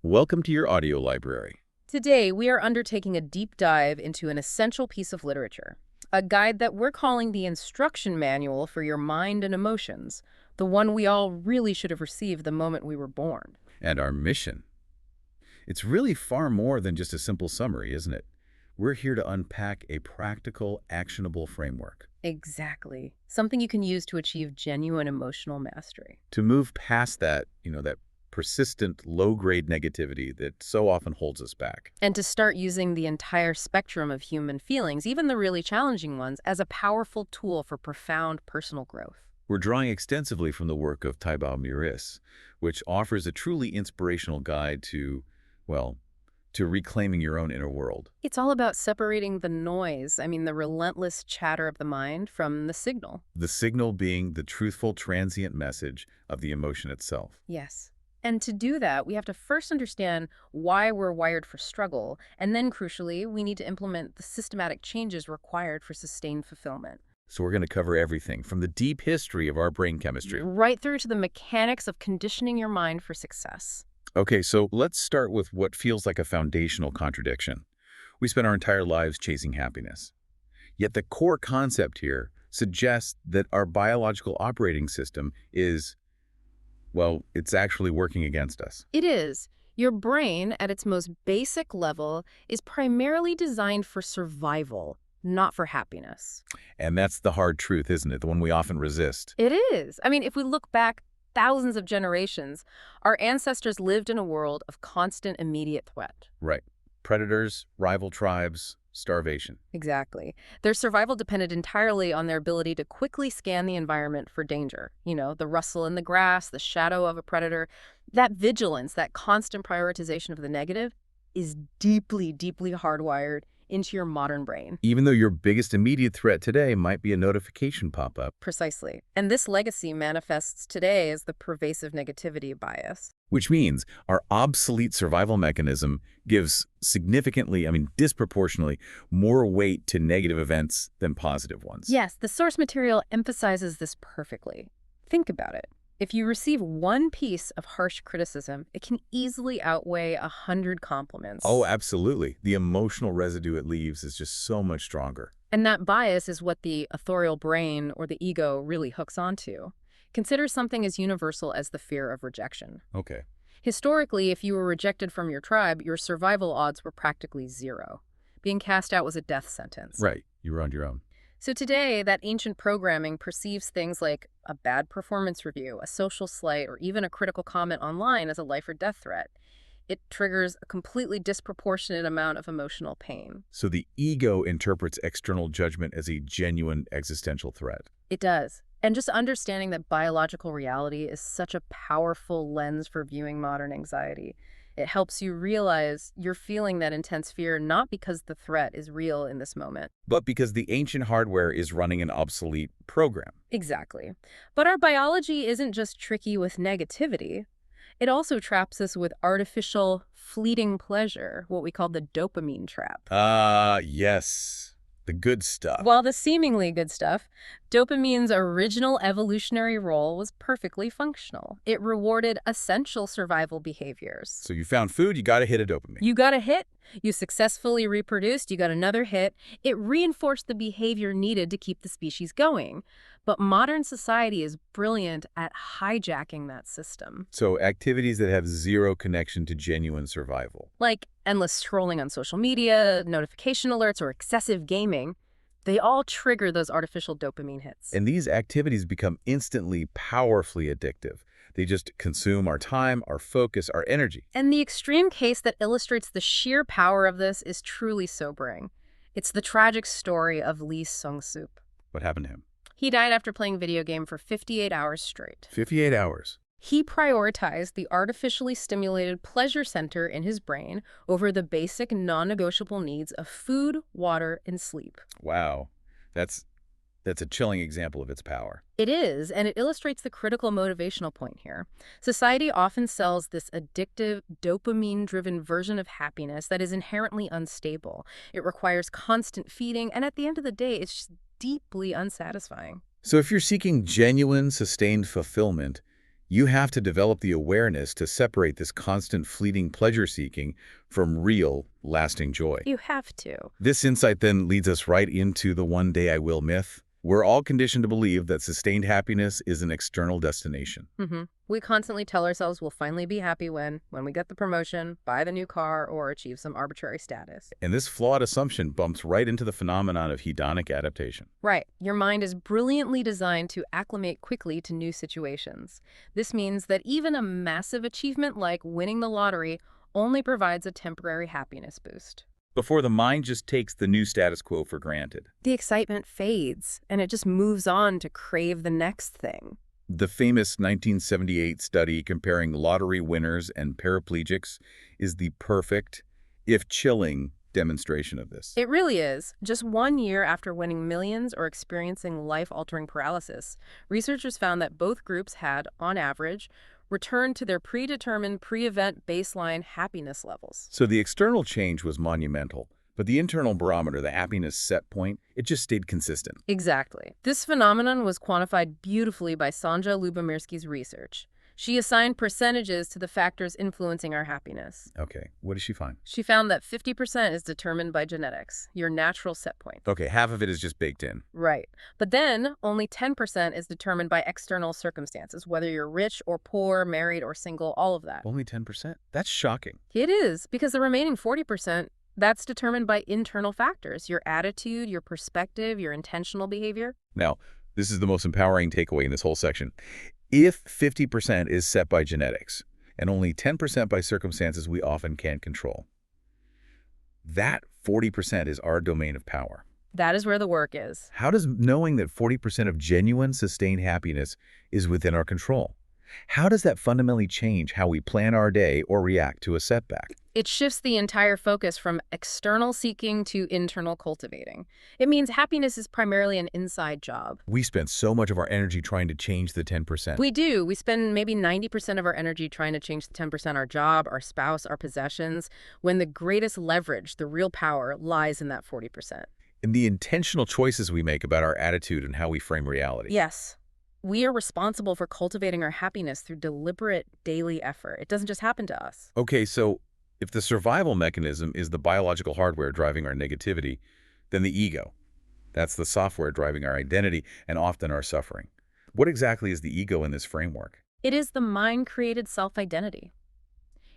Welcome to your audio library. Today, we are undertaking a deep dive into an essential piece of literature, a guide that we're calling the Instruction Manual for Your Mind and Emotions, the one we all really should have received the moment we were born. And our mission. It's really far more than just a simple summary, isn't it? We're here to unpack a practical, actionable framework. Exactly. Something you can use to achieve genuine emotional mastery. To move past that persistent, low-grade negativity that so often holds us back. And to start using the entire spectrum of human feelings, even the really challenging ones, as a powerful tool for profound personal growth. We're drawing extensively from the work of Thibaut Muris, which offers a truly inspirational guide to reclaiming your own inner world. It's all about separating the noise, the relentless chatter of the mind, from the signal. The signal being the truthful, transient message of the emotion itself. Yes. And to do that, we have to first understand why we're wired for struggle, and then, crucially, we need to implement the systematic changes required for sustained fulfillment. So we're going to cover everything from the deep history of our brain chemistry. Right through to the mechanics of conditioning your mind for success. Okay, so let's start with what feels like a foundational contradiction. We spend our entire lives chasing happiness. Yet the core concept here suggests that our biological operating system is, it's actually working against us. It is. Your brain, at its most basic level, is primarily designed for survival, not for happiness. And that's the hard truth, isn't it? The one we often resist. It is. If we look back thousands of generations, our ancestors lived in a world of constant immediate threat. Right. Predators, rival tribes, starvation. Exactly. Their survival depended entirely on their ability to quickly scan the environment for danger. The rustle in the grass, the shadow of a predator. That vigilance, that constant prioritization of the negative is deeply, deeply hardwired into your modern brain. Even though your biggest immediate threat today might be a notification pop-up. Precisely. And this legacy manifests today as the pervasive negativity bias. Which means our obsolete survival mechanism gives disproportionately more weight to negative events than positive ones. Yes, the source material emphasizes this perfectly. Think about it. If you receive one piece of harsh criticism, it can easily outweigh 100 compliments. Oh, absolutely. The emotional residue it leaves is just so much stronger. And that bias is what the authorial brain or the ego really hooks onto. Consider something as universal as the fear of rejection. Okay. Historically, if you were rejected from your tribe, your survival odds were practically zero. Being cast out was a death sentence. Right. You were on your own. So today, that ancient programming perceives things like a bad performance review, a social slight, or even a critical comment online as a life or death threat. It triggers a completely disproportionate amount of emotional pain. So the ego interprets external judgment as a genuine existential threat. It does. And just understanding that biological reality is such a powerful lens for viewing modern anxiety. It helps you realize you're feeling that intense fear not because the threat is real in this moment, but because the ancient hardware is running an obsolete program. Exactly. But our biology isn't just tricky with negativity. It also traps us with artificial, fleeting pleasure, what we call the dopamine trap. Yes. The good stuff. While the seemingly good stuff, dopamine's original evolutionary role was perfectly functional. It rewarded essential survival behaviors. So you found food, you got to hit a dopamine. You got a hit, you successfully reproduced, you got another hit. It reinforced the behavior needed to keep the species going. But modern society is brilliant at hijacking that system. So activities that have zero connection to genuine survival. Like endless scrolling on social media, notification alerts, or excessive gaming, they all trigger those artificial dopamine hits. And these activities become instantly, powerfully addictive. They just consume our time, our focus, our energy. And the extreme case that illustrates the sheer power of this is truly sobering. It's the tragic story of Lee Sung-sup. What happened to him? He died after playing video game for 58 hours straight. 58 hours. He prioritized the artificially stimulated pleasure center in his brain over the basic non-negotiable needs of food, water, and sleep. Wow. That's a chilling example of its power. It is, and it illustrates the critical motivational point here. Society often sells this addictive, dopamine-driven version of happiness that is inherently unstable. It requires constant feeding, and at the end of the day, it's just deeply unsatisfying. So if you're seeking genuine, sustained fulfillment, You have to develop the awareness to separate this constant fleeting pleasure-seeking from real, lasting joy. You have to. This insight then leads us right into the one day I will myth. We're all conditioned to believe that sustained happiness is an external destination. We constantly tell ourselves we'll finally be happy when we get the promotion, buy the new car, or achieve some arbitrary status. And this flawed assumption bumps right into the phenomenon of hedonic adaptation. Right. Your mind is brilliantly designed to acclimate quickly to new situations. This means that even a massive achievement like winning the lottery only provides a temporary happiness boost. Before the mind just takes the new status quo for granted. The excitement fades, and it just moves on to crave the next thing. The famous 1978 study comparing lottery winners and paraplegics is the perfect, if chilling, demonstration of this. It really is. Just 1 year after winning millions or experiencing life-altering paralysis, researchers found that both groups had, on average, returned to their predetermined pre-event baseline happiness levels. So the external change was monumental, but the internal barometer, the happiness set point, it just stayed consistent. Exactly. This phenomenon was quantified beautifully by Sonja Lyubomirsky's research. She assigned percentages to the factors influencing our happiness. Okay, what did she find? She found that 50% is determined by genetics, your natural set point. Okay, half of it is just baked in. Right. But then only 10% is determined by external circumstances, whether you're rich or poor, married or single, all of that. Only 10%? That's shocking. It is, because the remaining 40%, that's determined by internal factors, your attitude, your perspective, your intentional behavior. Now, this is the most empowering takeaway in this whole section. If 50% is set by genetics and only 10% by circumstances we often can't control, that 40% is our domain of power. That is where the work is. How does knowing that 40% of genuine, sustained happiness is within our control? How does that fundamentally change how we plan our day or react to a setback? It shifts the entire focus from external seeking to internal cultivating. It means happiness is primarily an inside job. We spend so much of our energy trying to change the 10%. We do. We spend maybe 90% of our energy trying to change the 10%, our job, our spouse, our possessions, when the greatest leverage, the real power, lies in that 40%. In the intentional choices we make about our attitude and how we frame reality. Yes. We are responsible for cultivating our happiness through deliberate daily effort. It doesn't just happen to us. Okay, so if the survival mechanism is the biological hardware driving our negativity, then the ego, that's the software driving our identity and often our suffering. What exactly is the ego in this framework? It is the mind-created self-identity.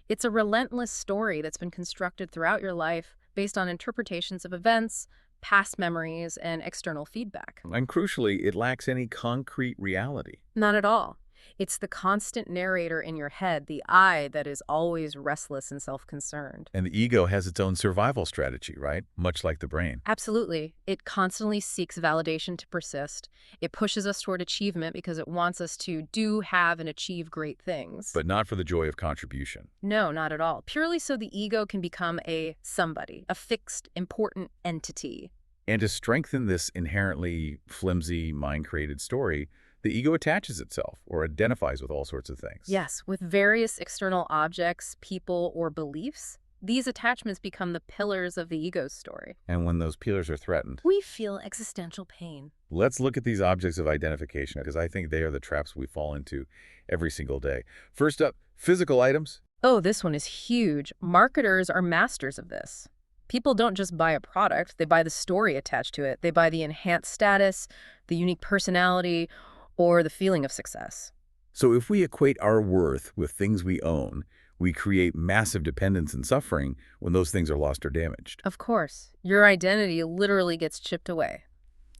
It's a relentless story that's been constructed throughout your life based on interpretations of events, past memories, and external feedback. And crucially, it lacks any concrete reality. Not at all. It's the constant narrator in your head, the I that is always restless and self-concerned. And the ego has its own survival strategy, right? Much like the brain. Absolutely. It constantly seeks validation to persist. It pushes us toward achievement because it wants us to do, have, and achieve great things. But not for the joy of contribution. No, not at all. Purely so the ego can become a somebody, a fixed, important entity. And to strengthen this inherently flimsy, mind-created story, the ego attaches itself or identifies with all sorts of things. Yes, with various external objects, people, or beliefs. These attachments become the pillars of the ego's story. And when those pillars are threatened, We feel existential pain. let's look at these objects of identification, because I think they are the traps we fall into every single day. First up, physical items. Oh, this one is huge. Marketers are masters of this. People don't just buy a product, they buy the story attached to it. They buy the enhanced status, the unique personality, or the feeling of success. So if we equate our worth with things we own, we create massive dependence and suffering when those things are lost or damaged. Of course, your identity literally gets chipped away.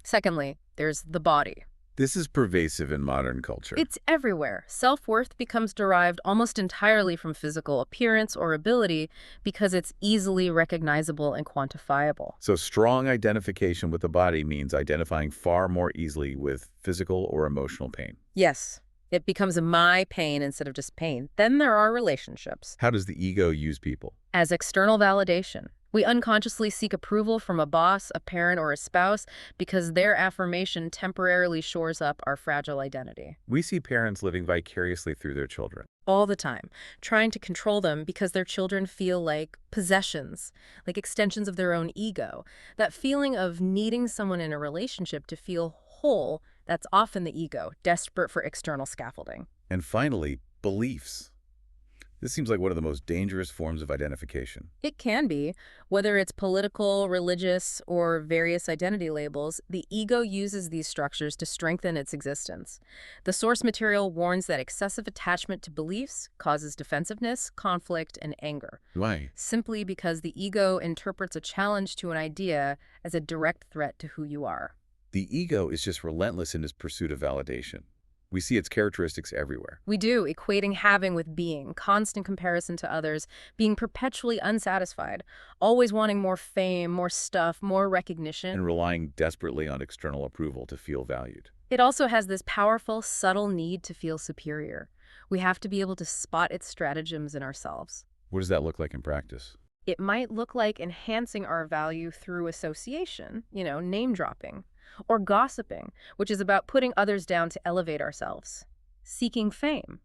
Secondly, there's the body. This is pervasive in modern culture. It's everywhere. Self-worth becomes derived almost entirely from physical appearance or ability because it's easily recognizable and quantifiable. So strong identification with the body means identifying far more easily with physical or emotional pain. Yes, it becomes a my pain instead of just pain. Then there are relationships. How does the ego use people? As external validation. We unconsciously seek approval from a boss, a parent, or a spouse because their affirmation temporarily shores up our fragile identity. We see parents living vicariously through their children. All the time, trying to control them because their children feel like possessions, like extensions of their own ego. That feeling of needing someone in a relationship to feel whole, that's often the ego, desperate for external scaffolding. And finally, beliefs. This seems like one of the most dangerous forms of identification. It can be, whether it's political, religious, or various identity labels, the ego uses these structures to strengthen its existence. The source material warns that excessive attachment to beliefs causes defensiveness, conflict, and anger, Why? simply because the ego interprets a challenge to an idea as a direct threat to who you are. The ego is just relentless in its pursuit of validation. We see its characteristics everywhere. We do, equating having with being, constant comparison to others, being perpetually unsatisfied, always wanting more fame, more stuff, more recognition. And relying desperately on external approval to feel valued. It also has this powerful, subtle need to feel superior. We have to be able to spot its stratagems in ourselves. What does that look like in practice? It might look like enhancing our value through association, name dropping, or gossiping, which is about putting others down to elevate ourselves, seeking fame,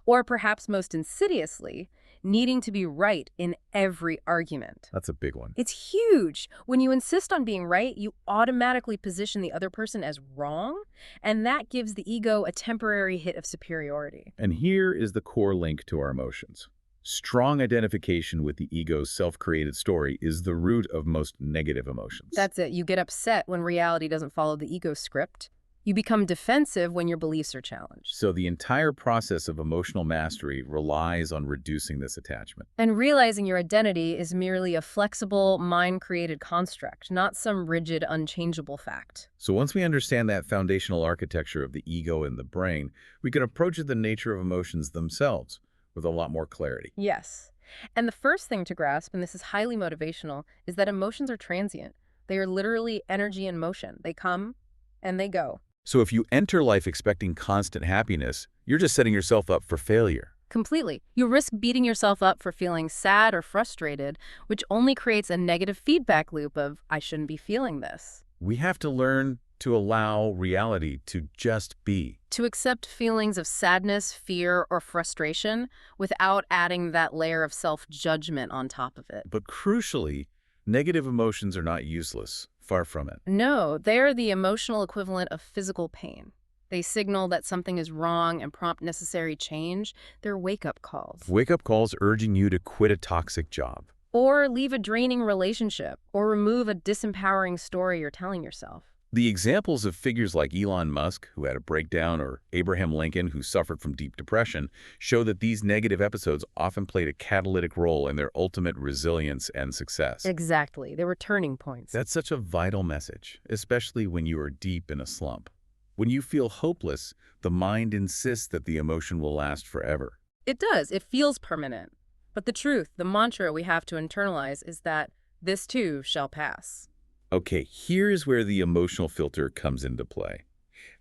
or perhaps most insidiously, needing to be right in every argument. That's a big one. It's huge. When you insist on being right, you automatically position the other person as wrong, and that gives the ego a temporary hit of superiority. And here is the core link to our emotions. Strong identification with the ego's self-created story is the root of most negative emotions. That's it. You get upset when reality doesn't follow the ego script. You become defensive when your beliefs are challenged. So the entire process of emotional mastery relies on reducing this attachment. And realizing your identity is merely a flexible, mind-created construct, not some rigid, unchangeable fact. So once we understand that foundational architecture of the ego and the brain, we can approach the nature of emotions themselves with a lot more clarity. Yes. And the first thing to grasp, and this is highly motivational, is that emotions are transient. They are literally energy in motion. They come and they go. So if you enter life expecting constant happiness, you're just setting yourself up for failure. Completely. You risk beating yourself up for feeling sad or frustrated, which only creates a negative feedback loop of, I shouldn't be feeling this. We have to learn to allow reality to just be. To accept feelings of sadness, fear, or frustration without adding that layer of self-judgment on top of it. But crucially, negative emotions are not useless. Far from it. No, they're the emotional equivalent of physical pain. They signal that something is wrong and prompt necessary change. They're wake-up calls. Wake-up calls urging you to quit a toxic job. Or leave a draining relationship, or remove a disempowering story you're telling yourself. The examples of figures like Elon Musk, who had a breakdown, or Abraham Lincoln, who suffered from deep depression, show that these negative episodes often played a catalytic role in their ultimate resilience and success. Exactly. They were turning points. That's such a vital message, especially when you are deep in a slump. When you feel hopeless, the mind insists that the emotion will last forever. It does. It feels permanent. But the truth, the mantra we have to internalize is that this too shall pass. Okay, here's where the emotional filter comes into play.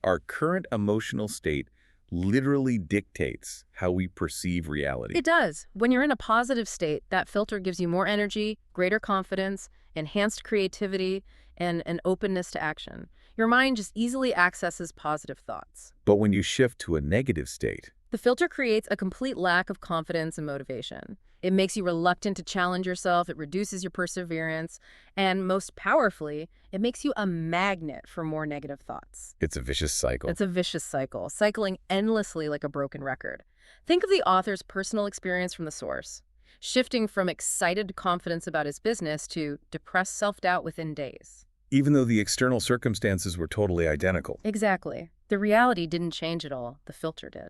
Our current emotional state literally dictates how we perceive reality. It does. When you're in a positive state, that filter gives you more energy, greater confidence, enhanced creativity, and an openness to action. Your mind just easily accesses positive thoughts. But when you shift to a negative state, the filter creates a complete lack of confidence and motivation. It makes you reluctant to challenge yourself, it reduces your perseverance, and most powerfully, it makes you a magnet for more negative thoughts. it's a vicious cycle. It's a vicious cycle, cycling endlessly like a broken record. Think of the author's personal experience from the source, shifting from excited confidence about his business to depressed self-doubt within days. Even though the external circumstances were totally identical. Exactly. The reality didn't change at all. The filter did.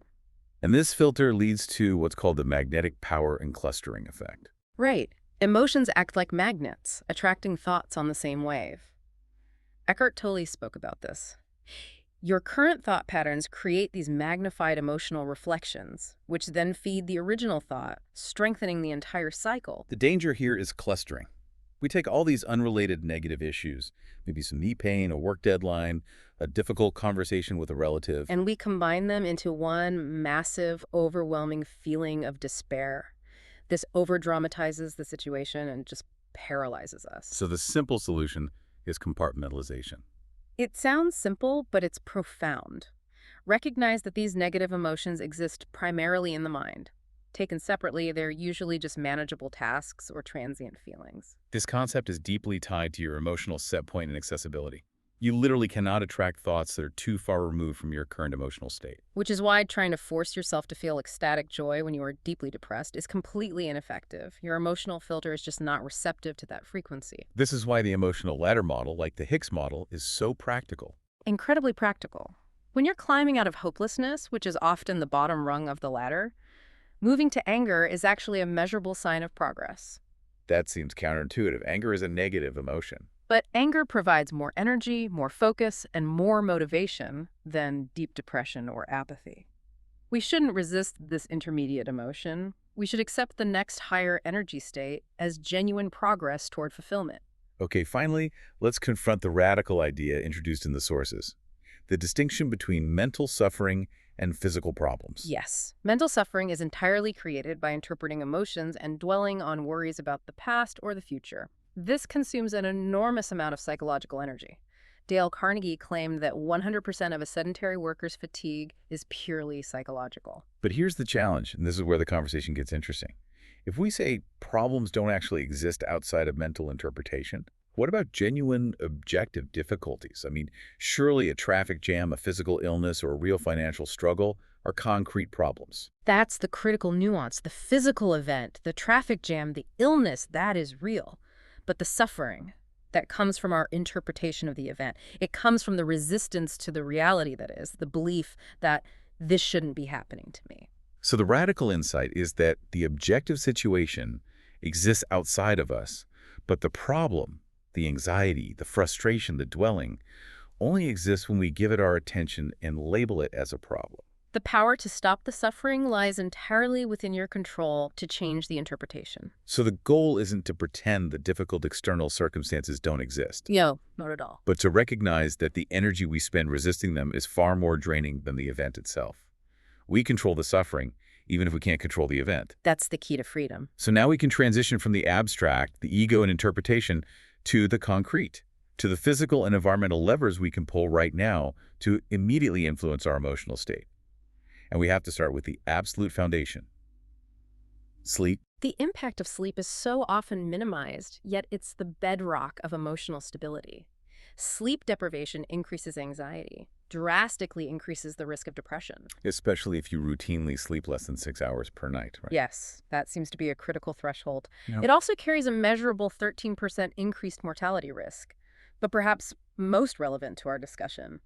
And this filter leads to what's called the magnetic power and clustering effect. Right. Emotions act like magnets, attracting thoughts on the same wave. Eckhart Tolle spoke about this. Your current thought patterns create these magnified emotional reflections, which then feed the original thought, strengthening the entire cycle. The danger here is clustering. We take all these unrelated negative issues, maybe some knee pain, a work deadline, a difficult conversation with a relative, And we combine them into one massive, overwhelming feeling of despair. This over-dramatizes the situation and just paralyzes us. so the simple solution is compartmentalization. It sounds simple, but it's profound. Recognize that these negative emotions exist primarily in the mind. Taken separately, they're usually just manageable tasks or transient feelings. This concept is deeply tied to your emotional set point and accessibility. You literally cannot attract thoughts that are too far removed from your current emotional state. Which is why trying to force yourself to feel ecstatic joy when you are deeply depressed is completely ineffective. Your emotional filter is just not receptive to that frequency. This is why the emotional ladder model, like the Hicks model, is so practical. Incredibly practical. When you're climbing out of hopelessness, which is often the bottom rung of the ladder, moving to anger is actually a measurable sign of progress. That seems counterintuitive. Anger is a negative emotion. But anger provides more energy, more focus, and more motivation than deep depression or apathy. We shouldn't resist this intermediate emotion. We should accept the next higher energy state as genuine progress toward fulfillment. Okay, finally, let's confront the radical idea introduced in the sources. The distinction between mental suffering and physical problems. Yes, mental suffering is entirely created by interpreting emotions and dwelling on worries about the past or the future. This consumes an enormous amount of psychological energy. Dale Carnegie claimed that 100% of a sedentary worker's fatigue is purely psychological. But here's the challenge, and this is where the conversation gets interesting. If we say problems don't actually exist outside of mental interpretation, what about genuine objective difficulties? I mean, surely a traffic jam, a physical illness, or a real financial struggle are concrete problems. That's the critical nuance. The physical event, the traffic jam, the illness, that is real. But the suffering that comes from our interpretation of the event, it comes from the resistance to the reality that is, the belief that this shouldn't be happening to me. So the radical insight is that the objective situation exists outside of us, but the problem, the anxiety, the frustration, the dwelling, only exists when we give it our attention and label it as a problem. The power to stop the suffering lies entirely within your control to change the interpretation. So the goal isn't to pretend that difficult external circumstances don't exist, No, not at all. but to recognize that the energy we spend resisting them is far more draining than the event itself. We control the suffering, even if we can't control the event. That's the key to freedom. So now we can transition from the abstract, the ego and interpretation, to the concrete, to the physical and environmental levers we can pull right now to immediately influence our emotional state. And we have to start with the absolute foundation: sleep. The impact of sleep is so often minimized, yet it's the bedrock of emotional stability. Sleep deprivation increases anxiety, drastically increases the risk of depression. Especially if you routinely sleep less than 6 hours per night, right? Yes, that seems to be a critical threshold. Yep. It also carries a measurable 13% increased mortality risk. But perhaps most relevant to our discussion,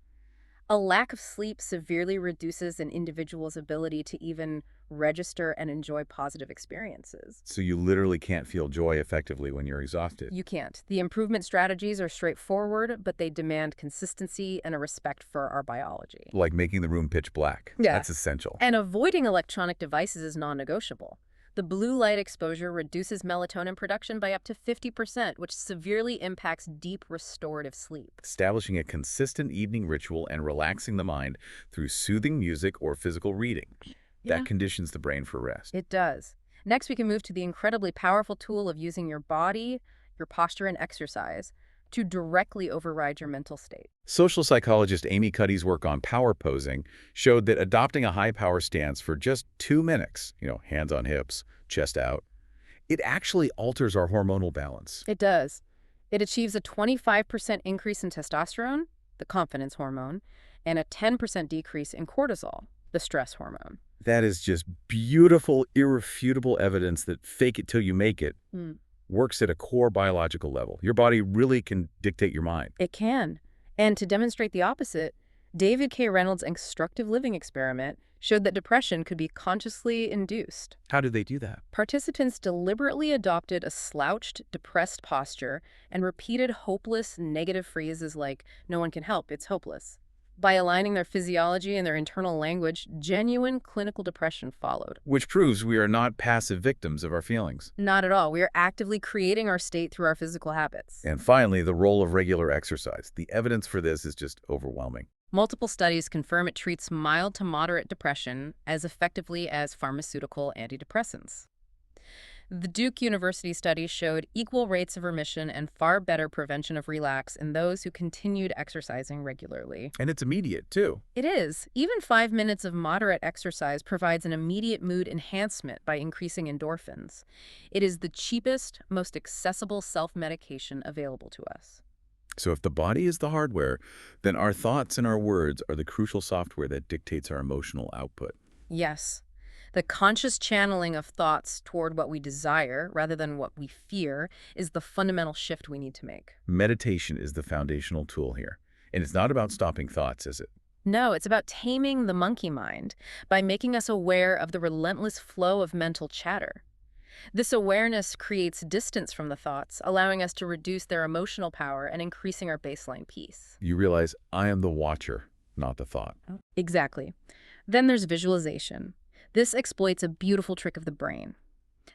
a lack of sleep severely reduces an individual's ability to even register and enjoy positive experiences. So you literally can't feel joy effectively when you're exhausted. You can't. The improvement strategies are straightforward, but they demand consistency and a respect for our biology. Like making the room pitch black. Yeah. That's essential. And avoiding electronic devices is non-negotiable. The blue light exposure reduces melatonin production by up to 50%, which severely impacts deep restorative sleep. Establishing a consistent evening ritual and relaxing the mind through soothing music or physical reading. That conditions the brain for rest. It does. Next, we can move to the incredibly powerful tool of using your body, your posture, and exercise to directly override your mental state. Social psychologist Amy Cuddy's work on power posing showed that adopting a high-power stance for just 2 minutes, hands on hips, chest out, it actually alters our hormonal balance. It does. It achieves a 25% increase in testosterone, the confidence hormone, and a 10% decrease in cortisol, the stress hormone. That is just beautiful, irrefutable evidence that fake it till you make it works at a core biological level. Your body really can dictate your mind. It can. And to demonstrate the opposite, David K. Reynolds' instructive living experiment showed that depression could be consciously induced. How do they do that? Participants deliberately adopted a slouched, depressed posture and repeated hopeless, negative phrases like, "No one can help, it's hopeless." By aligning their physiology and their internal language, genuine clinical depression followed. Which proves we are not passive victims of our feelings. Not at all. We are actively creating our state through our physical habits. And finally, the role of regular exercise. The evidence for this is just overwhelming. Multiple studies confirm it treats mild to moderate depression as effectively as pharmaceutical antidepressants. The Duke University study showed equal rates of remission and far better prevention of relapse in those who continued exercising regularly. And it's immediate, too. It is. Even 5 minutes of moderate exercise provides an immediate mood enhancement by increasing endorphins. It is the cheapest, most accessible self-medication available to us. So if the body is the hardware, then our thoughts and our words are the crucial software that dictates our emotional output. Yes. The conscious channeling of thoughts toward what we desire rather than what we fear is the fundamental shift we need to make. Meditation is the foundational tool here. And it's not about stopping thoughts, is it? No, it's about taming the monkey mind by making us aware of the relentless flow of mental chatter. This awareness creates distance from the thoughts, allowing us to reduce their emotional power and increasing our baseline peace. You realize I am the watcher, not the thought. Exactly. Then there's visualization. This exploits a beautiful trick of the brain.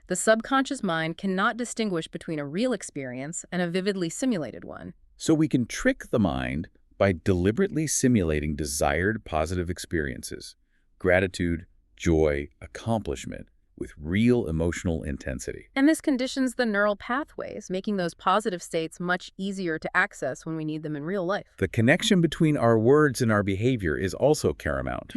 The subconscious mind cannot distinguish between a real experience and a vividly simulated one. So we can trick the mind by deliberately simulating desired positive experiences, gratitude, joy, accomplishment, with real emotional intensity. And this conditions the neural pathways, making those positive states much easier to access when we need them in real life. The connection between our words and our behavior is also paramount.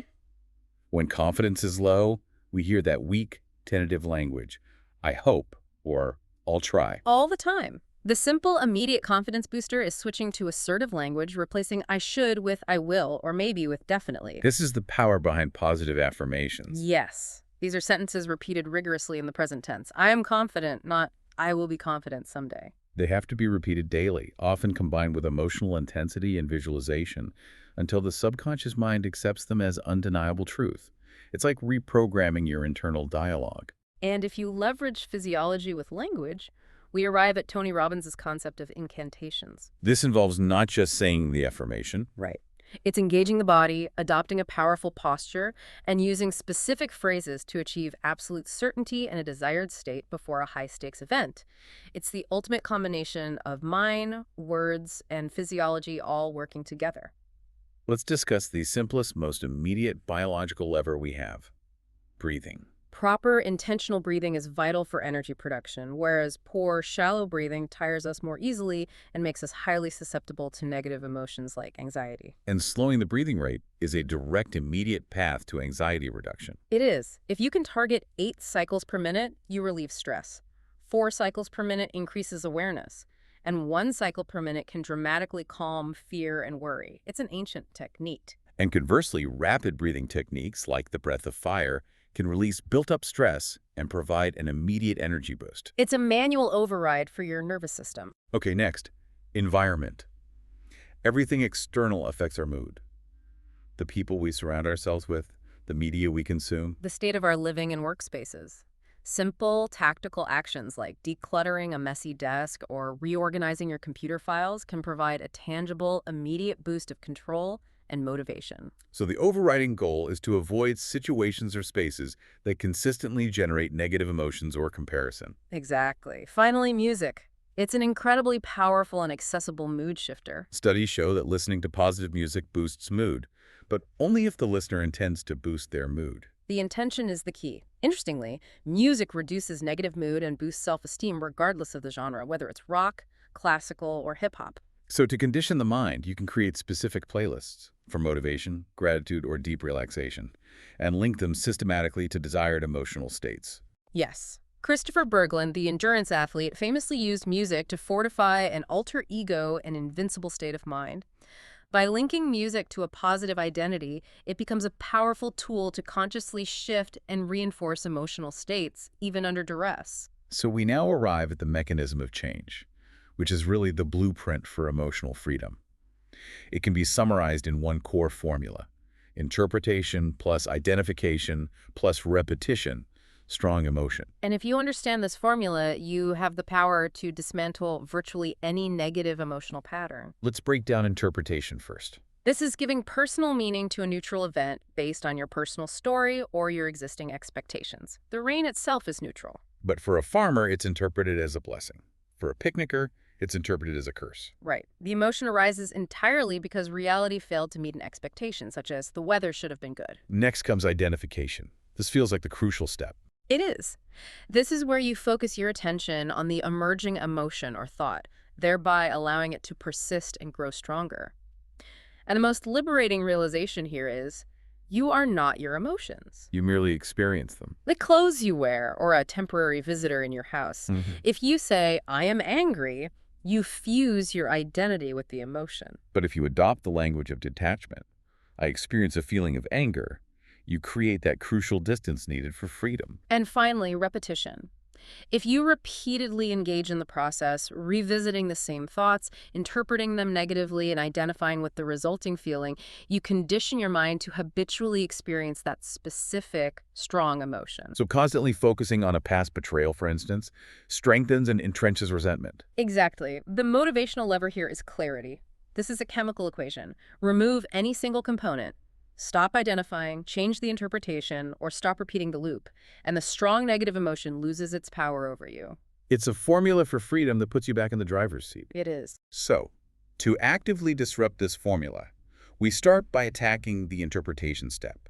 When confidence is low, we hear that weak, tentative language, I hope, or I'll try. All the time. The simple, immediate confidence booster is switching to assertive language, replacing I should with I will, or maybe with definitely. This is the power behind positive affirmations. Yes. These are sentences repeated rigorously in the present tense. I am confident, not I will be confident someday. They have to be repeated daily, often combined with emotional intensity and visualization, until the subconscious mind accepts them as undeniable truth. It's like reprogramming your internal dialogue. And if you leverage physiology with language, we arrive at Tony Robbins' concept of incantations. This involves not just saying the affirmation. Right. It's engaging the body, adopting a powerful posture, and using specific phrases to achieve absolute certainty and a desired state before a high-stakes event. It's the ultimate combination of mind, words, and physiology all working together. Let's discuss the simplest, most immediate biological lever we have: breathing. Proper, intentional breathing is vital for energy production, whereas poor, shallow breathing tires us more easily and makes us highly susceptible to negative emotions like anxiety. And slowing the breathing rate is a direct, immediate path to anxiety reduction. It is. If you can target 8 cycles per minute, you relieve stress. 4 cycles per minute increases awareness. And 1 cycle per minute can dramatically calm fear and worry. It's an ancient technique. And conversely, rapid breathing techniques like the breath of fire can release built-up stress and provide an immediate energy boost. It's a manual override for your nervous system. Okay, next, environment. Everything external affects our mood. The people we surround ourselves with, the media we consume. The state of our living and workspaces. Simple, tactical actions like decluttering a messy desk or reorganizing your computer files can provide a tangible, immediate boost of control and motivation. So the overriding goal is to avoid situations or spaces that consistently generate negative emotions or comparison. Exactly. Finally, music. It's an incredibly powerful and accessible mood shifter. Studies show that listening to positive music boosts mood, but only if the listener intends to boost their mood. The intention is the key. Interestingly, music reduces negative mood and boosts self-esteem regardless of the genre, whether it's rock, classical, or hip-hop. So to condition the mind, you can create specific playlists for motivation, gratitude, or deep relaxation, and link them systematically to desired emotional states. Yes. Christopher Berglund, the endurance athlete, famously used music to fortify an alter ego and invincible state of mind. By linking music to a positive identity, it becomes a powerful tool to consciously shift and reinforce emotional states, even under duress. So we now arrive at the mechanism of change, which is really the blueprint for emotional freedom. It can be summarized in one core formula: interpretation plus identification plus repetition, strong emotion. And if you understand this formula, you have the power to dismantle virtually any negative emotional pattern. Let's break down interpretation first. This is giving personal meaning to a neutral event based on your personal story or your existing expectations. The rain itself is neutral. But for a farmer, it's interpreted as a blessing. For a picnicker, it's interpreted as a curse. Right. The emotion arises entirely because reality failed to meet an expectation, such as the weather should have been good. Next comes identification. This feels like the crucial step. It is. This is where you focus your attention on the emerging emotion or thought, thereby allowing it to persist and grow stronger. And the most liberating realization here is, you are not your emotions. You merely experience them. The clothes you wear or a temporary visitor in your house. If you say, I am angry, You fuse your identity with the emotion. But if you adopt the language of detachment, I experience a feeling of anger, you create that crucial distance needed for freedom. And finally, repetition. If you repeatedly engage in the process, revisiting the same thoughts, interpreting them negatively, and identifying with the resulting feeling, you condition your mind to habitually experience that specific, strong emotion. So constantly focusing on a past betrayal, for instance, strengthens and entrenches resentment. Exactly. The motivational lever here is clarity. This is a chemical equation. Remove any single component. Stop identifying, change the interpretation, or stop repeating the loop, and the strong negative emotion loses its power over you. It's a formula for freedom that puts you back in the driver's seat. It is. So, to actively disrupt this formula, we start by attacking the interpretation step.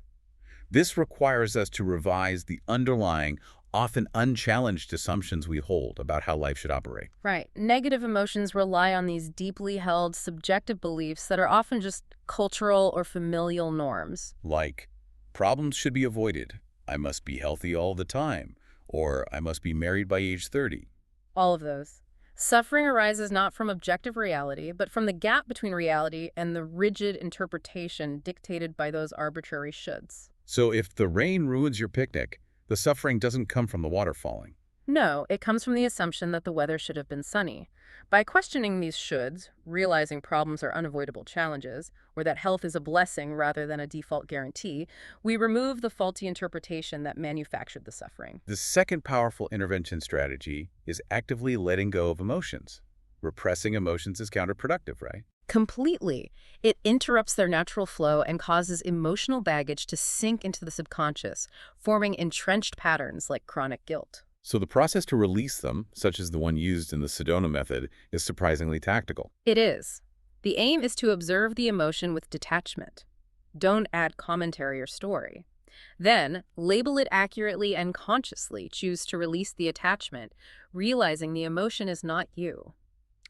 This requires us to revise the underlying, often unchallenged assumptions we hold about how life should operate. Right. Negative emotions rely on these deeply held subjective beliefs that are often just cultural or familial norms. Like, problems should be avoided, I must be healthy all the time, or I must be married by age 30. All of those. Suffering arises not from objective reality, but from the gap between reality and the rigid interpretation dictated by those arbitrary shoulds. So if the rain ruins your picnic, the suffering doesn't come from the water falling. No, it comes from the assumption that the weather should have been sunny. By questioning these shoulds, realizing problems are unavoidable challenges, or that health is a blessing rather than a default guarantee, we remove the faulty interpretation that manufactured the suffering. The second powerful intervention strategy is actively letting go of emotions. Repressing emotions is counterproductive, right? Completely. It interrupts their natural flow and causes emotional baggage to sink into the subconscious, forming entrenched patterns like chronic guilt. So the process to release them, such as the one used in the Sedona method, is surprisingly tactical. It is. The aim is to observe the emotion with detachment. Don't add commentary or story. Then, label it accurately and consciously choose to release the attachment, realizing the emotion is not you.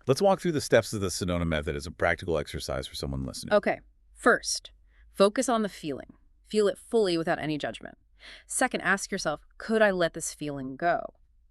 Let's walk through the steps of the Sedona method as a practical exercise for someone listening. Okay. First, focus on the feeling. Feel it fully without any judgment. Second, ask yourself, could I let this feeling go?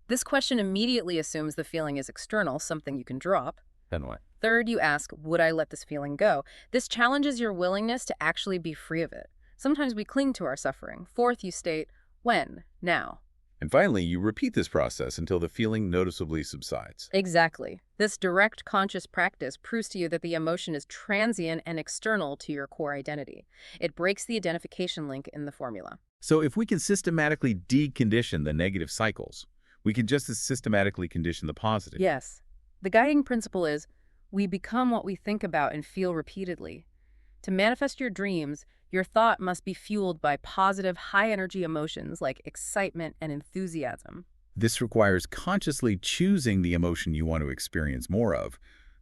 This question immediately assumes the feeling is external, something you can drop. Then what? Third, you ask, would I let this feeling go? This challenges your willingness to actually be free of it. Sometimes we cling to our suffering. Fourth, you state, when? Now. And finally, you repeat this process until the feeling noticeably subsides. Exactly. This direct conscious practice proves to you that the emotion is transient and external to your core identity. It breaks the identification link in the formula. So if we can systematically decondition the negative cycles, we can just as systematically condition the positive. Yes. The guiding principle is, we become what we think about and feel repeatedly. To manifest your dreams, your thought must be fueled by positive, high-energy emotions like excitement and enthusiasm. This requires consciously choosing the emotion you want to experience more of,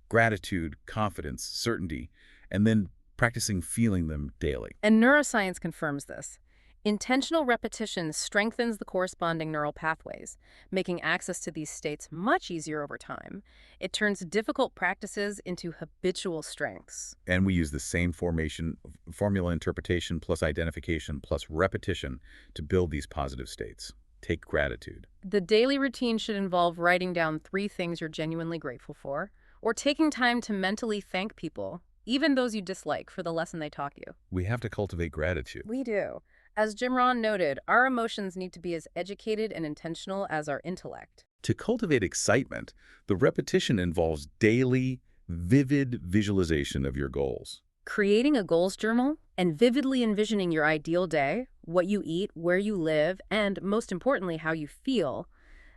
gratitude, confidence, certainty, and then practicing feeling them daily. And neuroscience confirms this. Intentional repetition strengthens the corresponding neural pathways, making access to these states much easier over time. It turns difficult practices into habitual strengths. And we use the same formula interpretation plus identification plus repetition to build these positive states. Take gratitude. The daily routine should involve writing down 3 things you're genuinely grateful for, or taking time to mentally thank people, even those you dislike, for the lesson they taught you. We have to cultivate gratitude. We do. As Jim Rohn noted, our emotions need to be as educated and intentional as our intellect. To cultivate excitement, the repetition involves daily, vivid visualization of your goals. Creating a goals journal and vividly envisioning your ideal day, what you eat, where you live, and most importantly, how you feel,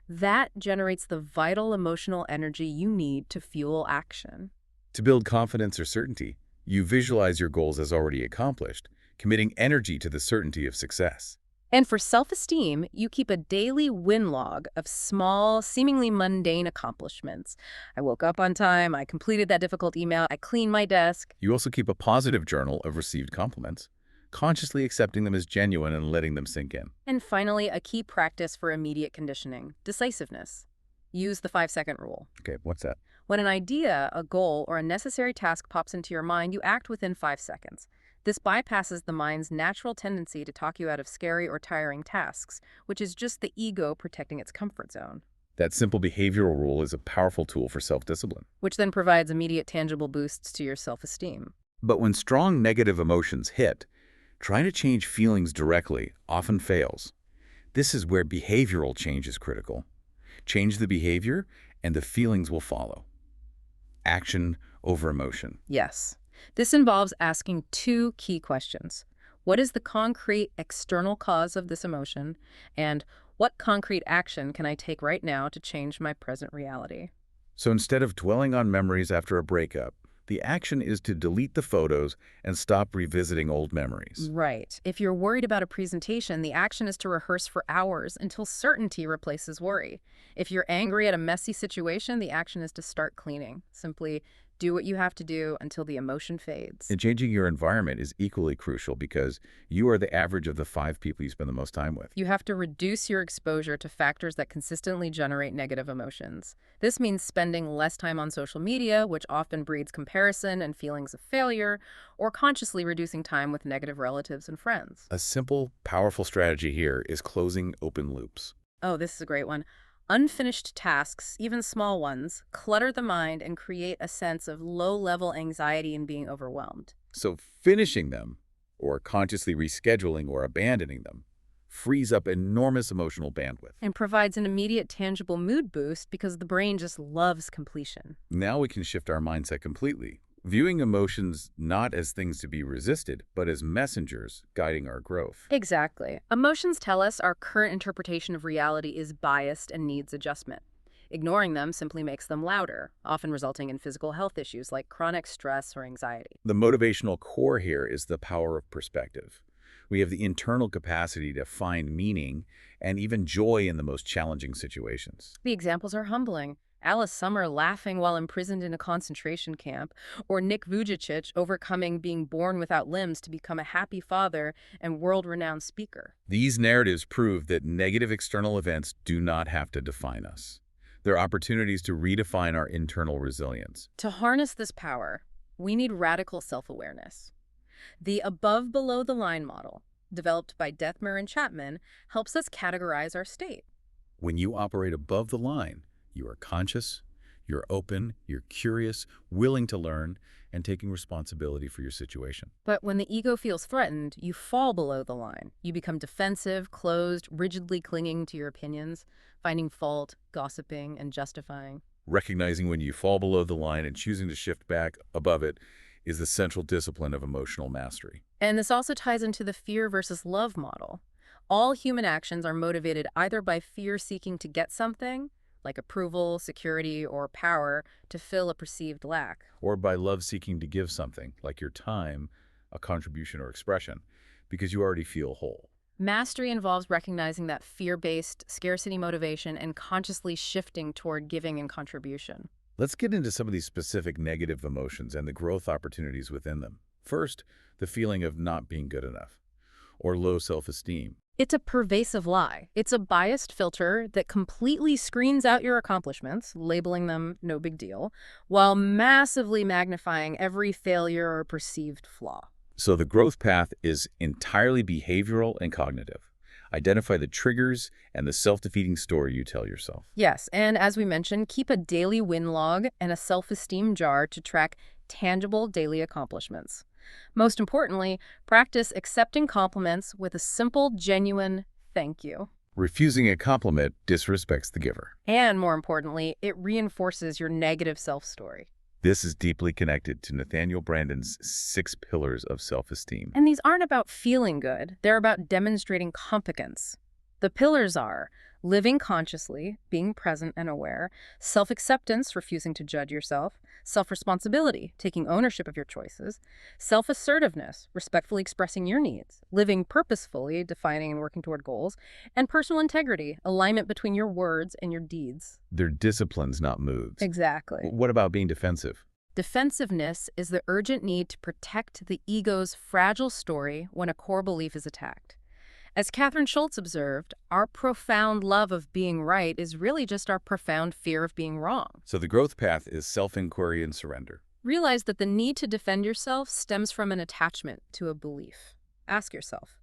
that generates the vital emotional energy you need to fuel action. To build confidence or certainty, you visualize your goals as already accomplished, committing energy to the certainty of success. And for self-esteem, you keep a daily win log of small, seemingly mundane accomplishments. I woke up on time, I completed that difficult email, I cleaned my desk. You also keep a positive journal of received compliments, consciously accepting them as genuine and letting them sink in. And finally, a key practice for immediate conditioning, decisiveness. Use the 5-second rule. Okay, what's that? When an idea, a goal, or a necessary task pops into your mind, you act within 5 seconds. This bypasses the mind's natural tendency to talk you out of scary or tiring tasks, which is just the ego protecting its comfort zone. That simple behavioral rule is a powerful tool for self-discipline. which then provides immediate tangible boosts to your self-esteem. But when strong negative emotions hit, trying to change feelings directly often fails. This is where behavioral change is critical. Change the behavior, and the feelings will follow. Action over emotion. Yes. This involves asking two key questions. What is the concrete external cause of this emotion? And what concrete action can I take right now to change my present reality? So instead of dwelling on memories after a breakup, the action is to delete the photos and stop revisiting old memories. Right. If you're worried about a presentation, the action is to rehearse for hours until certainty replaces worry. If you're angry at a messy situation, the action is to start cleaning. Simply do what you have to do until the emotion fades. And changing your environment is equally crucial because you are the average of the 5 people you spend the most time with. You have to reduce your exposure to factors that consistently generate negative emotions. This means spending less time on social media, which often breeds comparison and feelings of failure, or consciously reducing time with negative relatives and friends. A simple, powerful strategy here is closing open loops. Oh, this is a great one. Unfinished tasks, even small ones, clutter the mind and create a sense of low-level anxiety and being overwhelmed. So finishing them, or consciously rescheduling or abandoning them, frees up enormous emotional bandwidth. And provides an immediate tangible mood boost because the brain just loves completion. Now we can shift our mindset completely, viewing emotions not as things to be resisted, but as messengers guiding our growth. Exactly. Emotions tell us our current interpretation of reality is biased and needs adjustment. Ignoring them simply makes them louder, often resulting in physical health issues like chronic stress or anxiety. The motivational core here is the power of perspective. We have the internal capacity to find meaning and even joy in the most challenging situations. The examples are humbling. Alice Summer laughing while imprisoned in a concentration camp, or Nick Vujicic overcoming being born without limbs to become a happy father and world-renowned speaker. These narratives prove that negative external events do not have to define us. They're opportunities to redefine our internal resilience. To harness this power, we need radical self-awareness. The above-below-the-line model, developed by Dethmer and Chapman, helps us categorize our state. When you operate above the line, you are conscious, you're open, you're curious, willing to learn, and taking responsibility for your situation. But when the ego feels threatened, you fall below the line. You become defensive, closed, rigidly clinging to your opinions, finding fault, gossiping, and justifying. Recognizing when you fall below the line and choosing to shift back above it is the central discipline of emotional mastery. And this also ties into the fear versus love model. All human actions are motivated either by fear seeking to get something, like approval, security, or power, to fill a perceived lack. Or by love seeking to give something, like your time, a contribution or expression, because you already feel whole. Mastery involves recognizing that fear-based scarcity motivation and consciously shifting toward giving and contribution. Let's get into some of these specific negative emotions and the growth opportunities within them. First, the feeling of not being good enough, or low self-esteem. It's a pervasive lie. It's a biased filter that completely screens out your accomplishments, labeling them no big deal, while massively magnifying every failure or perceived flaw. So the growth path is entirely behavioral and cognitive. Identify the triggers and the self-defeating story you tell yourself. Yes, and as we mentioned, keep a daily win log and a self-esteem jar to track tangible daily accomplishments. Most importantly, practice accepting compliments with a simple, genuine thank you. Refusing a compliment disrespects the giver. And more importantly, it reinforces your negative self-story. This is deeply connected to Nathaniel Branden's 6 pillars of self-esteem. And these aren't about feeling good. They're about demonstrating competence. The pillars are living consciously, being present and aware, self-acceptance, refusing to judge yourself, self-responsibility, taking ownership of your choices, self-assertiveness, respectfully expressing your needs, living purposefully, defining and working toward goals, and personal integrity, alignment between your words and your deeds. They're disciplines, not moods. Exactly. What about being defensive? Defensiveness is the urgent need to protect the ego's fragile story when a core belief is attacked. As Catherine Schultz observed, our profound love of being right is really just our profound fear of being wrong. So the growth path is self-inquiry and surrender. Realize that the need to defend yourself stems from an attachment to a belief. Ask yourself,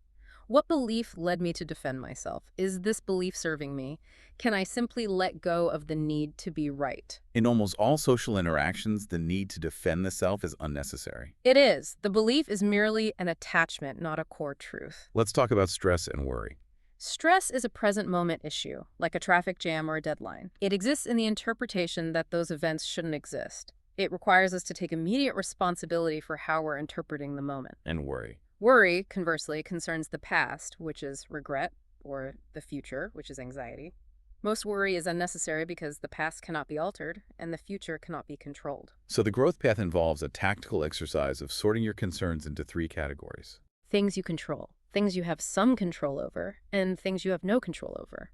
What belief led me to defend myself? Is this belief serving me? Can I simply let go of the need to be right? In almost all social interactions, the need to defend the self is unnecessary. It is. The belief is merely an attachment, not a core truth. Let's talk about stress and worry. Stress is a present moment issue, like a traffic jam or a deadline. It exists in the interpretation that those events shouldn't exist. It requires us to take immediate responsibility for how we're interpreting the moment. And worry. Worry, conversely, concerns the past, which is regret, or the future, which is anxiety. Most worry is unnecessary because the past cannot be altered and the future cannot be controlled. So the growth path involves a tactical exercise of sorting your concerns into 3 categories. Things you control, things you have some control over, and things you have no control over.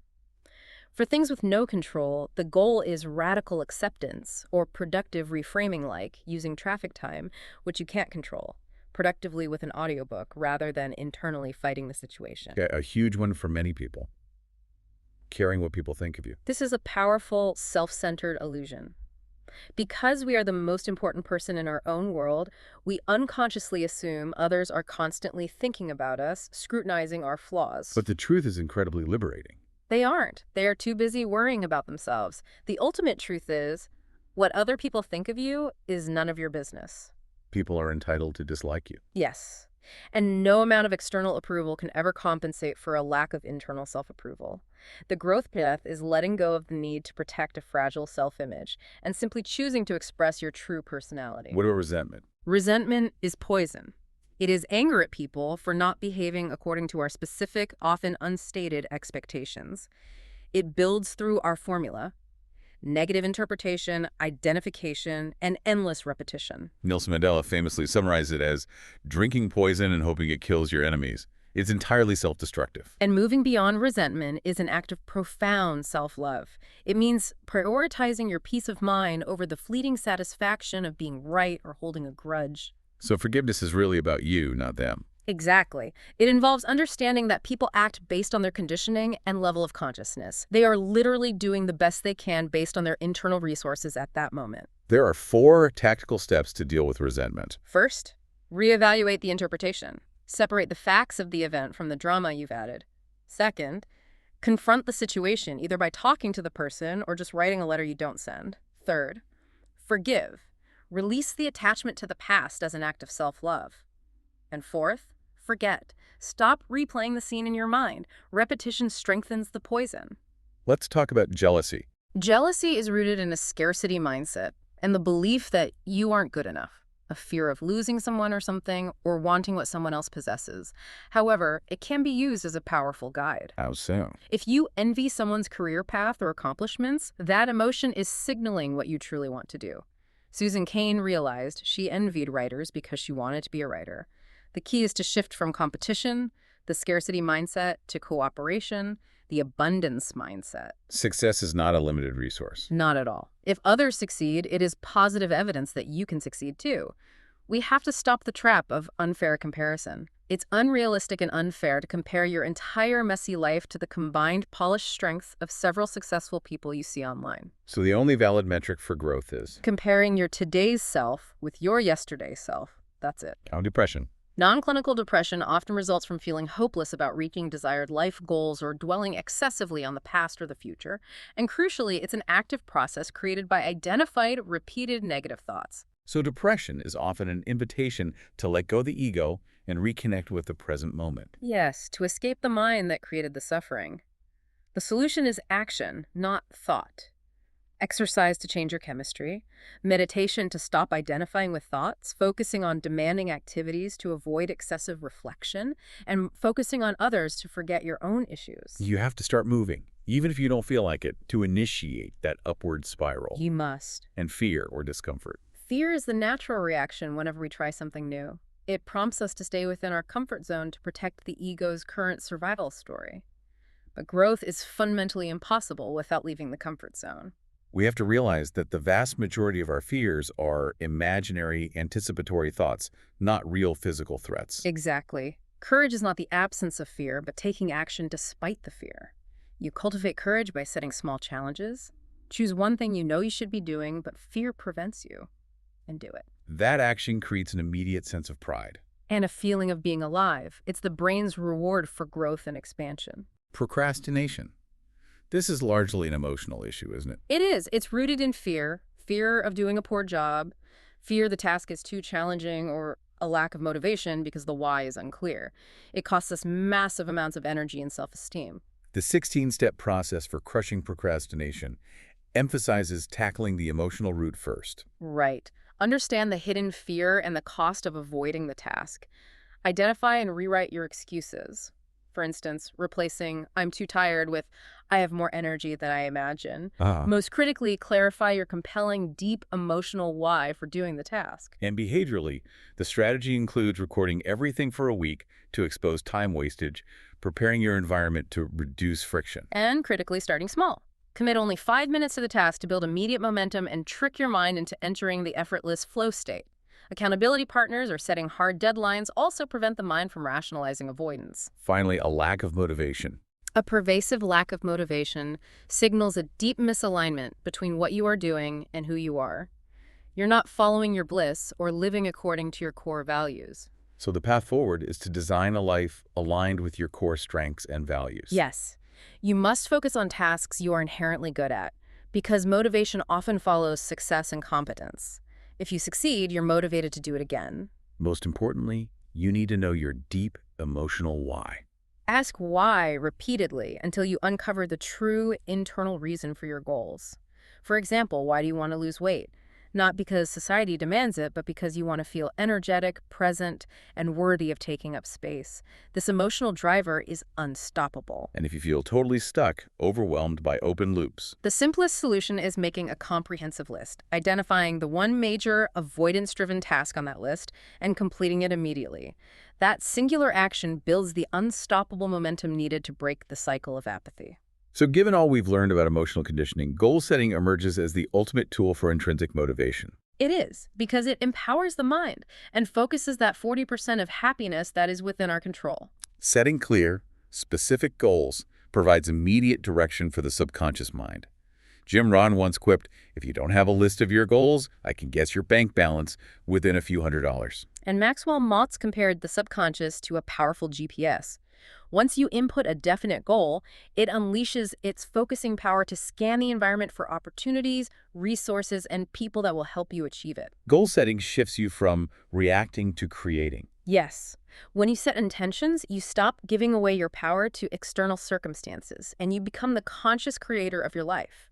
For things with no control, the goal is radical acceptance or productive reframing, like using traffic time, which you can't control, productively with an audiobook rather than internally fighting the situation. Okay, a huge one for many people. Caring what people think of you. This is a powerful, self-centered illusion. Because we are the most important person in our own world, we unconsciously assume others are constantly thinking about us, scrutinizing our flaws. But the truth is incredibly liberating. They aren't. They are too busy worrying about themselves. The ultimate truth is, what other people think of you is none of your business. People are entitled to dislike you. Yes. And no amount of external approval can ever compensate for a lack of internal self-approval. The growth path is letting go of the need to protect a fragile self-image and simply choosing to express your true personality. What about resentment? Resentment is poison. It is anger at people for not behaving according to our specific, often unstated expectations. It builds through our formula: negative interpretation, identification, and endless repetition. Nelson Mandela famously summarized it as drinking poison and hoping it kills your enemies. It's entirely self-destructive. And moving beyond resentment is an act of profound self-love. It means prioritizing your peace of mind over the fleeting satisfaction of being right or holding a grudge. So forgiveness is really about you, not them. Exactly. It involves understanding that people act based on their conditioning and level of consciousness. They are literally doing the best they can based on their internal resources at that moment. There are 4 tactical steps to deal with resentment. First, reevaluate the interpretation. Separate the facts of the event from the drama you've added. Second, confront the situation, either by talking to the person or just writing a letter you don't send. Third, forgive. Release the attachment to the past as an act of self-love. And fourth, forget. Stop replaying the scene in your mind. Repetition strengthens the poison. Let's talk about jealousy. Jealousy is rooted in a scarcity mindset and the belief that you aren't good enough, a fear of losing someone or something, or wanting what someone else possesses. However, it can be used as a powerful guide. How so? If you envy someone's career path or accomplishments, that emotion is signaling what you truly want to do. Susan Cain realized she envied writers because she wanted to be a writer. The key is to shift from competition, the scarcity mindset, to cooperation, the abundance mindset. Success is not a limited resource. Not at all. If others succeed, it is positive evidence that you can succeed too. We have to stop the trap of unfair comparison. It's unrealistic and unfair to compare your entire messy life to the combined polished strengths of several successful people you see online. So the only valid metric for growth is comparing your today's self with your yesterday's self. That's it. how depression. Non-clinical depression often results from feeling hopeless about reaching desired life goals or dwelling excessively on the past or the future. And crucially, it's an active process created by identified, repeated negative thoughts. So depression is often an invitation to let go the ego and reconnect with the present moment. Yes, to escape the mind that created the suffering. The solution is action, not thought. Exercise to change your chemistry, meditation to stop identifying with thoughts, focusing on demanding activities to avoid excessive reflection, and focusing on others to forget your own issues. You have to start moving, even if you don't feel like it, to initiate that upward spiral. You must. And fear or discomfort. Fear is the natural reaction whenever we try something new. It prompts us to stay within our comfort zone to protect the ego's current survival story. But growth is fundamentally impossible without leaving the comfort zone. We have to realize that the vast majority of our fears are imaginary, anticipatory thoughts, not real physical threats. Exactly. Courage is not the absence of fear, but taking action despite the fear. You cultivate courage by setting small challenges. Choose one thing you know you should be doing, but fear prevents you, and do it. That action creates an immediate sense of pride. And a feeling of being alive. It's the brain's reward for growth and expansion. Procrastination. This is largely an emotional issue, isn't it? It is. It's rooted in fear. Fear of doing a poor job, fear the task is too challenging, or a lack of motivation because the why is unclear. It costs us massive amounts of energy and self-esteem. The 16-step process for crushing procrastination emphasizes tackling the emotional root first. Right. Understand the hidden fear and the cost of avoiding the task. Identify and rewrite your excuses. For instance, replacing "I'm too tired" with "I have more energy than I imagine." Ah. Most critically, clarify your compelling, deep emotional why for doing the task. And behaviorally, the strategy includes recording everything for a week to expose time wastage, preparing your environment to reduce friction. And critically, starting small. Commit only 5 minutes to the task to build immediate momentum and trick your mind into entering the effortless flow state. Accountability partners or setting hard deadlines also prevent the mind from rationalizing avoidance. Finally, a lack of motivation. A pervasive lack of motivation signals a deep misalignment between what you are doing and who you are. You're not following your bliss or living according to your core values. So the path forward is to design a life aligned with your core strengths and values. Yes, you must focus on tasks you are inherently good at, because motivation often follows success and competence. If you succeed, you're motivated to do it again. Most importantly, you need to know your deep emotional why. Ask why repeatedly until you uncover the true internal reason for your goals. For example, why do you want to lose weight? Not because society demands it, but because you want to feel energetic, present, and worthy of taking up space. This emotional driver is unstoppable. And if you feel totally stuck, overwhelmed by open loops, The simplest solution is making a comprehensive list, identifying the one major avoidance-driven task on that list, and completing it immediately. That singular action builds the unstoppable momentum needed to break the cycle of apathy. so given all we've learned about emotional conditioning, goal setting emerges as the ultimate tool for intrinsic motivation. It is, because it empowers the mind and focuses that 40% of happiness that is within our control. Setting clear, specific goals provides immediate direction for the subconscious mind. Jim Rohn once quipped, "If you don't have a list of your goals, I can guess your bank balance within a few $100s." And Maxwell Maltz compared the subconscious to a powerful GPS. Once you input a definite goal, it unleashes its focusing power to scan the environment for opportunities, resources, and people that will help you achieve it. Goal setting shifts you from reacting to creating. Yes. When you set intentions, you stop giving away your power to external circumstances, and you become the conscious creator of your life.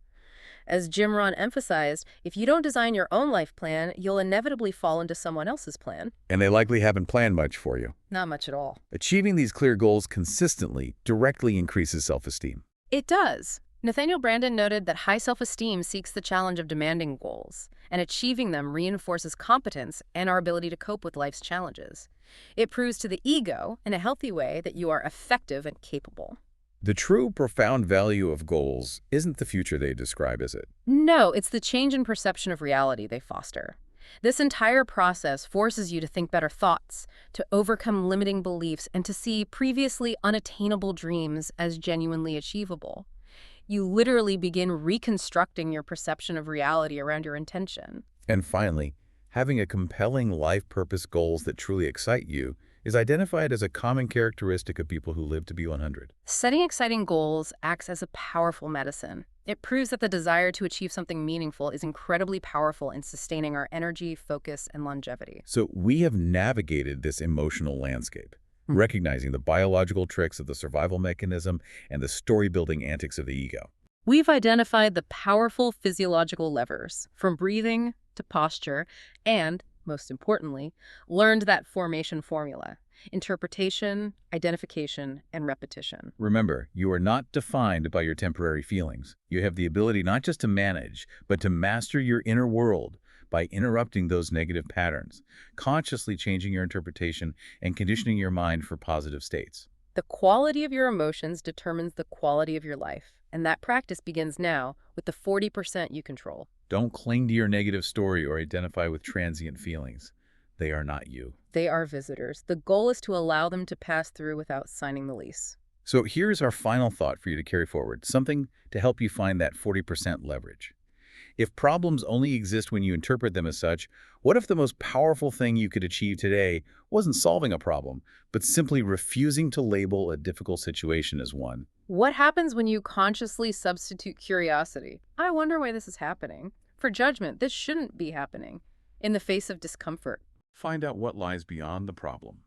As Jim Rohn emphasized, if you don't design your own life plan, you'll inevitably fall into someone else's plan. And they likely haven't planned much for you. Not much at all. Achieving these clear goals consistently directly increases self-esteem. It does. Nathaniel Branden noted that high self-esteem seeks the challenge of demanding goals, and achieving them reinforces competence and our ability to cope with life's challenges. It proves to the ego, in a healthy way, that you are effective and capable. The true profound value of goals isn't the future they describe, is it? No, it's the change in perception of reality they foster. This entire process forces you to think better thoughts, to overcome limiting beliefs, and to see previously unattainable dreams as genuinely achievable. You literally begin reconstructing your perception of reality around your intention. And finally, having a compelling life purpose goals that truly excite you is identified as a common characteristic of people who live to be 100. Setting exciting goals acts as a powerful medicine. It proves that the desire to achieve something meaningful is incredibly powerful in sustaining our energy, focus, and longevity. So we have navigated this emotional landscape, recognizing the biological tricks of the survival mechanism and the story-building antics of the ego. We've identified the powerful physiological levers, from breathing to posture, and, most importantly, learned that formation formula: interpretation, identification, and repetition. Remember, you are not defined by your temporary feelings. You have the ability not just to manage, but to master your inner world by interrupting those negative patterns, consciously changing your interpretation and conditioning your mind for positive states. The quality of your emotions determines the quality of your life, and that practice begins now with the 40% you control. Don't cling to your negative story or identify with transient feelings. They are not you. They are visitors. The goal is to allow them to pass through without signing the lease. So here's our final thought for you to carry forward, something to help you find that 40% leverage. If problems only exist when you interpret them as such, what if the most powerful thing you could achieve today wasn't solving a problem, but simply refusing to label a difficult situation as one? What happens when you consciously substitute curiosity? I wonder why this is happening. For judgment, this shouldn't be happening. In the face of discomfort. Find out what lies beyond the problem.